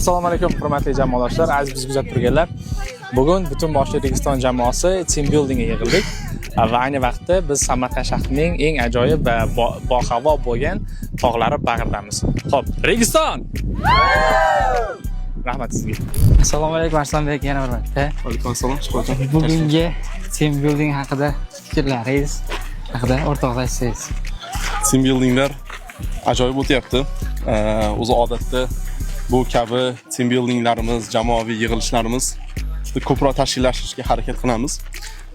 Assalomu alaykum hurmatli jamoadoshlar, aziz bizni kuzatib turganlar. Bugun butun boshli Registon jamoasi team buildingga yig'ildik va ayni vaqtda biz Samarqand shahrining eng ajoyib va bohavo bo'lgan tog'lari bag'ridamiz. Xo'p, Registon! Rahmat sizga. Assalomu alaykum Arslanbek, yana bir marta. Alaykum assalom. Bugungi team building haqida fikrlaringiz haqida o'rtoqlashsangiz. Team buildinglar ajoyib o'tyapti. O'zi odatda bu kabi team buildinglarimiz, jamoaviy yig'ilishlarimiz ko'proq tashkillashtirishga harakat qilamiz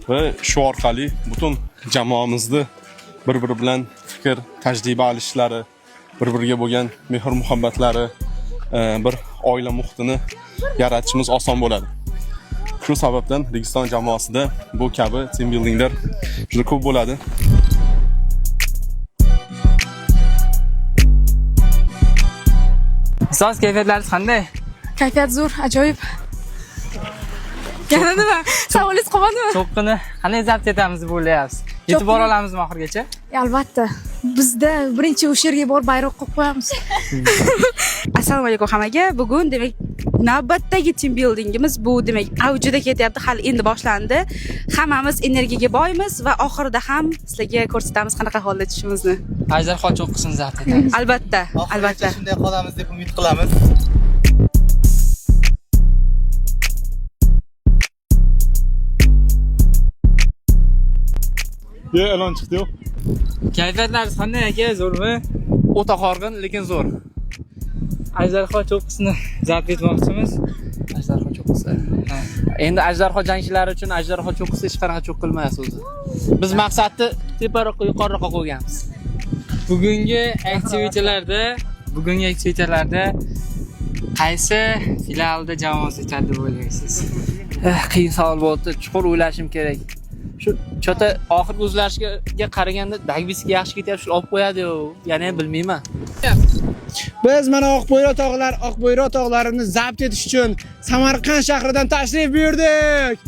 va shu orqali butun jamoamizni bir-biri bilan fikr, tajriba alishlari, bir-biriga bo'lgan mehr-muhabbatlari, bir oila muhitini yaratishimiz oson bo'ladi. Shu sababdan Registon jamoasida bu kabi team buildinglar juda ko'p bo'ladi. Siz kayfiyatlaringiz qanday? Kayfiyat zo'r, ajoyib. Yana nima? Savolingiz qolmadimi? Cho'qqini qanday zabt etamiz deb o'ylayapsiz? Yetib bora olamizmi oxirigacha? Albatta. Bizda birinchi o'sha yerga borib bayroq qo'yib qo'yamiz. Assalomu alaykum hammaga. Bugun demak navbatdagi team buildingimiz bu demak avjida ketyapti, hali endi boshlandi. Hammamiz energiyaga boymiz va oxirida ham sizlarga ko'rsatamiz qanaqa holda tushishimizni. Ajdarxon cho'qqisini zabt etamiz. Albatta, albatta. Shunday qolamiz deb umid qilamiz. E'lon chiqdi-yu. Kayfiyatlaringiz qanday aka? Zo'rmi? O'ta horg'in, lekin zo'r. Ajdarxon cho'qqisini zabt etmoqchimiz. Ajdarxon cho'qqisi. Endi ajdarxon jangchilari uchun ajdarxon cho'qqisi hech qanaqa cho'qqilmas o'zi. Biz maqsadni teparoqqa, yuqoriroqqa qo'yganmiz. Bugungi aktivitelarda qaysi filialda jamoa seçildi deb o'ylaysiz? Qiyin savol bo'ldi, chuqur o'ylashim kerak. Shu chota oxirgi o'zgarishga qaraganda Dagbiskiga yaxshi ketyapti, shu olib qo'yadi-yu. Yana bilmayman. Biz mana Oqbo'yroq tog'larini zabt etish uchun Samarqand shahridan tashrif buyurdik.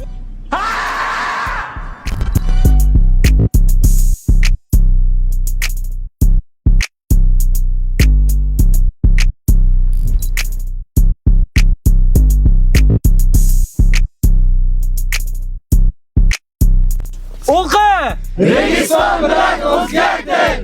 O'qi! Registon bilan o'zgarting.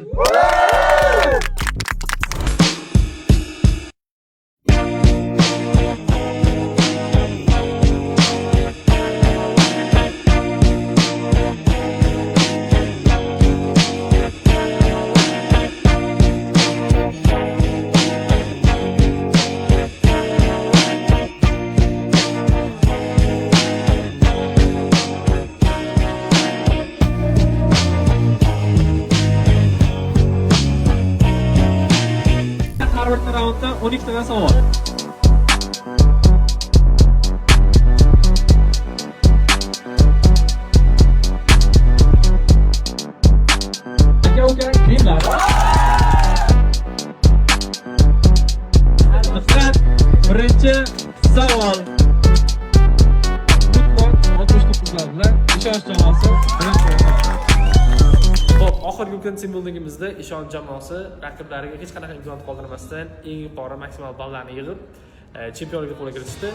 Har bir raundda 12 ta savol. Aka, kiyimlar. Diqqat, birinchi savol. Mutlaq 69lar bilan ishonch jamoasi birinchi. Xo'p, oxirgi kun team buildingimizda ishonch jamoasi raqiblariga hech qanaqa imkoniyat qoldirmasdan eng yuqori maksimal ballarni yig'ib chempionlikka qo'lga kiritishdi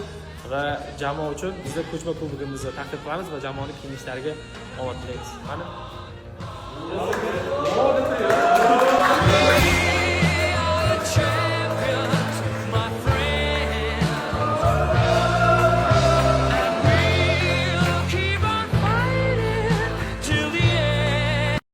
va jamoa uchun bizda ko'chma kubogimizni taqdim qilamiz va jamoaning keyingi ishlariga omad tilaymiz. Mana